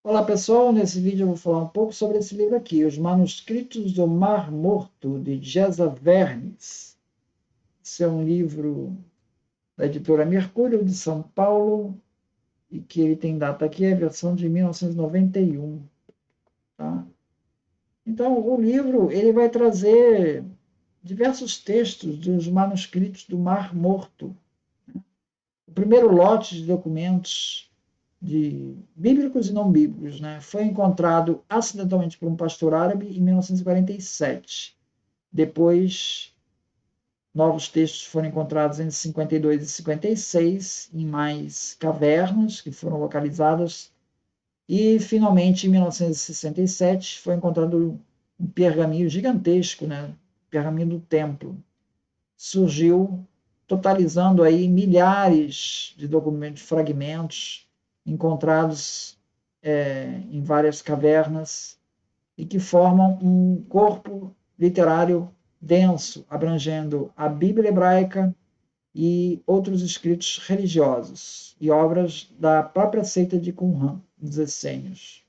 Olá pessoal, nesse vídeo eu vou falar um pouco sobre esse livro aqui, Os Manuscritos do Mar Morto, de Gesa Vermes. Esse é um livro da editora Mercúrio, de São Paulo, e que ele tem data aqui, é a versão de 1991. Tá? Então, o livro ele vai trazer diversos textos dos manuscritos do Mar Morto. O primeiro lote de documentos bíblicos e não bíblicos, né? Foi encontrado acidentalmente por um pastor árabe em 1947. Depois, novos textos foram encontrados entre 52 e 56 em mais cavernas que foram localizadas. E, finalmente, em 1967, foi encontrado um pergaminho gigantesco, né? Pergaminho do templo. Surgiu, totalizando aí milhares de documentos, fragmentos encontrados em várias cavernas e que formam um corpo literário denso, abrangendo a Bíblia hebraica e outros escritos religiosos e obras da própria seita de Qumran, dos essênios.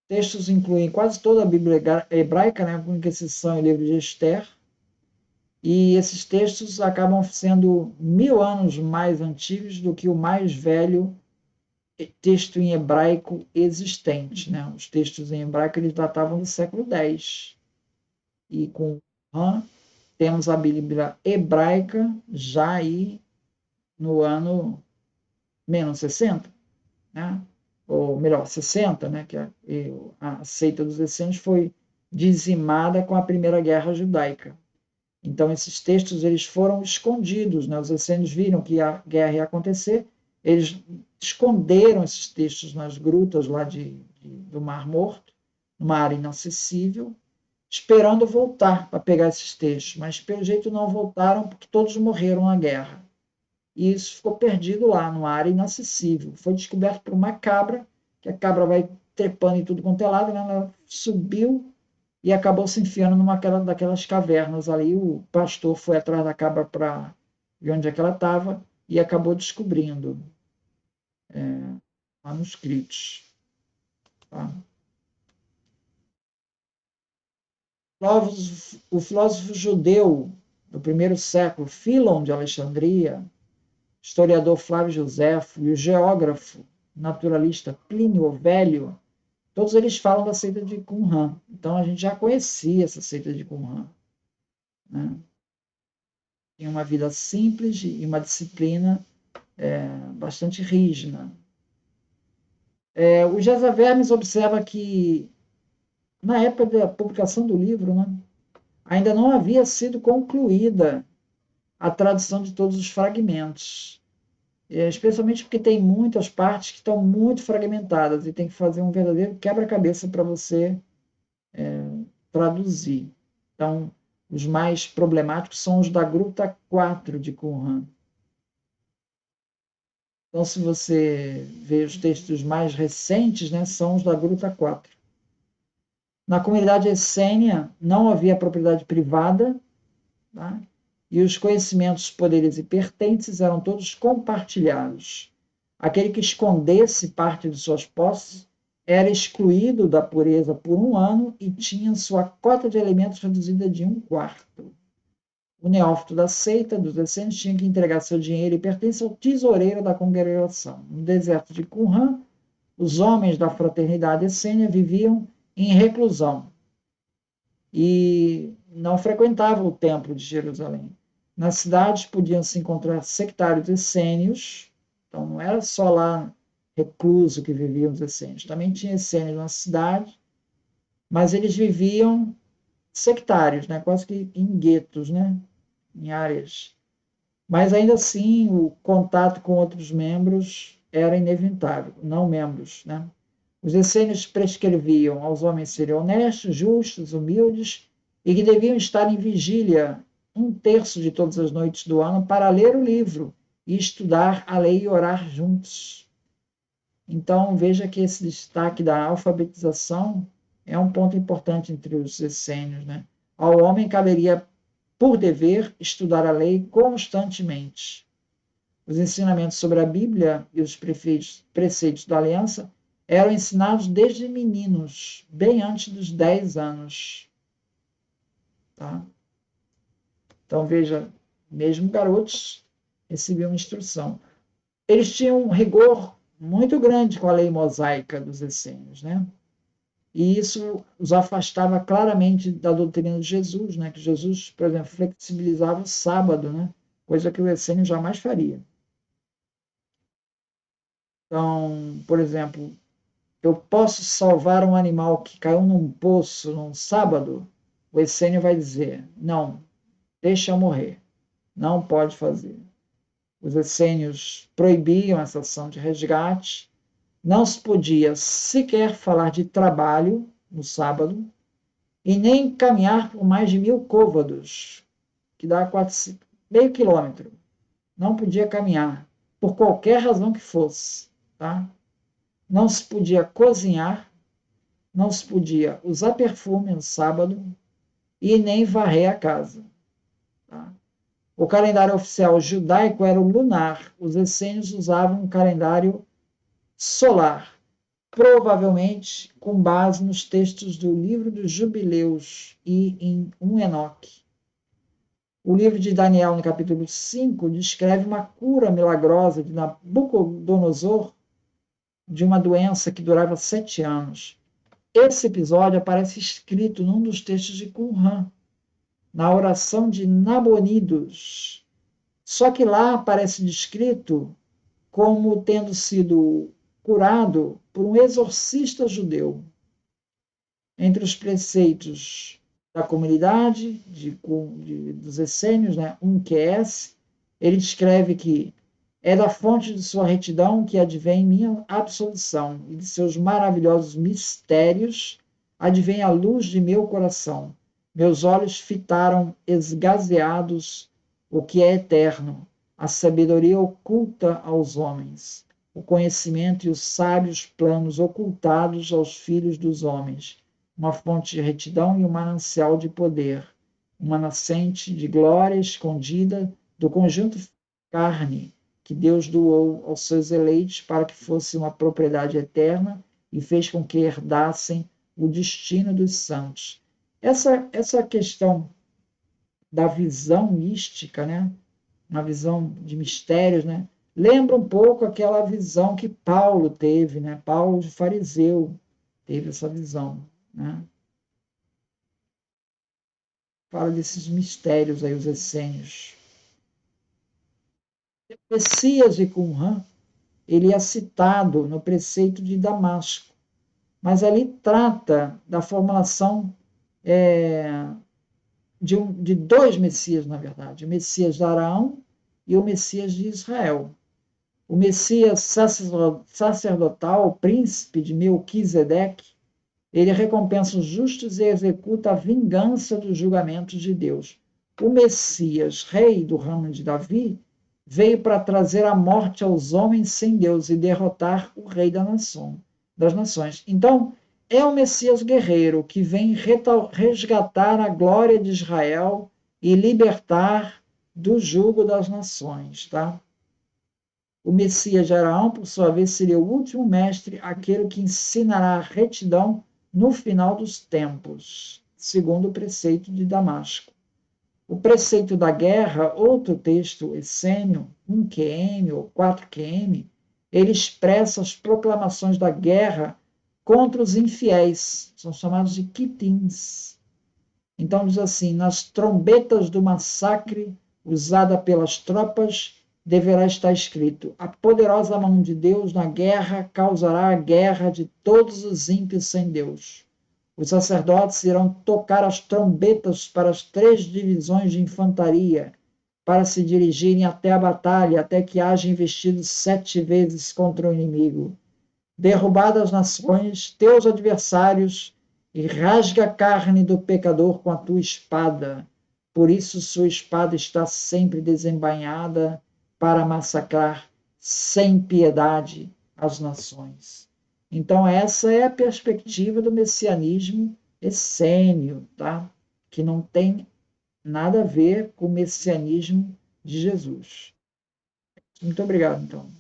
Textos incluem quase toda a Bíblia hebraica, né, com exceção do livro de Esther, e esses textos acabam sendo 1000 anos mais antigos do que o mais velho texto em hebraico existente. Né? Os textos em hebraico eles datavam do século X. E com Han, temos a Bíblia hebraica já aí no ano menos 60, né? Ou melhor, 60, né? Que a seita dos essênios foi dizimada com a Primeira Guerra Judaica. Então, esses textos eles foram escondidos, né? Os essênios viram que a guerra ia acontecer, eles esconderam esses textos nas grutas lá do Mar Morto, numa área inacessível, esperando voltar para pegar esses textos, mas pelo jeito não voltaram porque todos morreram na guerra. E isso ficou perdido lá, numa área inacessível. Foi descoberto por uma cabra, que a cabra vai trepando em tudo quanto é lado, né? Ela subiu e acabou se enfiando numa daquelas cavernas ali. O pastor foi atrás da cabra para ver onde é que ela estava e acabou descobrindo manuscritos. Tá? O filósofo judeu do primeiro século, Filon de Alexandria, historiador Flávio Joséfo e o geógrafo naturalista Plínio o Velho, todos eles falam da seita de Qumran. Então a gente já conhecia essa seita de Qumran. Né? Tinha uma vida simples e uma disciplina bastante rígida. O Gesa Vermes observa que, na época da publicação do livro, né, ainda não havia sido concluída a tradução de todos os fragmentos, especialmente porque tem muitas partes que estão muito fragmentadas e tem que fazer um verdadeiro quebra-cabeça para você traduzir. Então, os mais problemáticos são os da Gruta 4 de Qumran. Então, se você vê os textos mais recentes, né, são os da Gruta 4. Na comunidade essênia não havia propriedade privada, tá? E os conhecimentos, poderes e pertences eram todos compartilhados. Aquele que escondesse parte de suas posses era excluído da pureza por 1 ano e tinha sua cota de alimentos reduzida de 1/4. O neófito da seita dos essênios tinha que entregar seu dinheiro e pertence ao tesoureiro da congregação. No deserto de Qumran, os homens da fraternidade essênia viviam em reclusão e não frequentavam o templo de Jerusalém. Nas cidades podiam-se encontrar sectários essênios, então não era só lá recluso que viviam os essênios, também tinha essênios na cidade, mas eles viviam sectários, né? Quase que em guetos, né? Em áreas. Mas ainda assim, o contato com outros membros era inevitável, não membros, né? Os essênios prescreviam aos homens serem honestos, justos, humildes e que deviam estar em vigília 1/3 de todas as noites do ano para ler o livro e estudar a lei e orar juntos. Então, veja que esse destaque da alfabetização é um ponto importante entre os essênios. Né? Ao homem caberia, por dever, estudar a lei constantemente. Os ensinamentos sobre a Bíblia e os preceitos da aliança eram ensinados desde meninos, bem antes dos 10 anos. Tá? Então, veja, mesmo garotos recebiam instrução. Eles tinham um rigor muito grande com a lei mosaica dos essênios, né? E isso os afastava claramente da doutrina de Jesus, né? Que Jesus, por exemplo, flexibilizava o sábado, né? Coisa que o essênio jamais faria. Então, por exemplo, eu posso salvar um animal que caiu num poço num sábado? O essênio vai dizer, não, deixa eu morrer, não pode fazer. Os essênios proibiam essa ação de resgate, não se podia sequer falar de trabalho no sábado e nem caminhar por mais de 1.000 côvados, que dá meio quilômetro. Não podia caminhar, por qualquer razão que fosse. Tá? Não se podia cozinhar, não se podia usar perfume no sábado e nem varrer a casa. Tá? O calendário oficial judaico era o lunar. Os essênios usavam um calendário solar, provavelmente com base nos textos do livro dos Jubileus e em Enoque. O livro de Daniel, no capítulo 5, descreve uma cura milagrosa de Nabucodonosor de uma doença que durava 7 anos. Esse episódio aparece escrito num dos textos de Qumran, na oração de Nabonidos. Só que lá aparece descrito como tendo sido curado por um exorcista judeu. Entre os preceitos da comunidade, dos essênios, né, QS, ele descreve que é da fonte de sua retidão que advém minha absolução, e de seus maravilhosos mistérios advém a luz de meu coração. Meus olhos fitaram esgazeados o que é eterno, a sabedoria oculta aos homens, o conhecimento e os sábios planos ocultados aos filhos dos homens, uma fonte de retidão e um manancial de poder, uma nascente de glória escondida do conjunto carne que Deus doou aos seus eleitos para que fosse uma propriedade eterna e fez com que herdassem o destino dos santos. Essa questão da visão mística, né? Uma visão de mistérios, né? Lembra um pouco aquela visão que Paulo teve, né? Paulo de fariseu teve essa visão, né? Fala desses mistérios aí, os essênios. Messias de Qumran, ele é citado no preceito de Damasco, mas ali trata da formulação de dois Messias, na verdade, o Messias de Araão e o Messias de Israel. O Messias sacerdotal, o príncipe de Melquisedeque, ele recompensa os justos e executa a vingança dos julgamentos de Deus. O Messias, rei do ramo de Davi, veio para trazer a morte aos homens sem Deus e derrotar o rei das nações. Então, é o Messias guerreiro que vem resgatar a glória de Israel e libertar do jugo das nações, tá? O Messias de Araão, por sua vez, seria o último mestre, aquele que ensinará a retidão no final dos tempos, segundo o preceito de Damasco. O preceito da guerra, outro texto essênio, 1 ou 4 ele expressa as proclamações da guerra contra os infiéis, são chamados de quitins. Então diz assim, nas trombetas do massacre usada pelas tropas, deverá estar escrito, a poderosa mão de Deus na guerra causará a guerra de todos os ímpios sem Deus. Os sacerdotes irão tocar as trombetas para as 3 divisões de infantaria, para se dirigirem até a batalha, até que haja investido 7 vezes contra o inimigo. Derrubadas as nações, teus adversários, e rasga a carne do pecador com a tua espada. Por isso sua espada está sempre desembainhada para massacrar sem piedade as nações. Então, essa é a perspectiva do messianismo essênio, tá? Que não tem nada a ver com o messianismo de Jesus. Muito obrigado, então.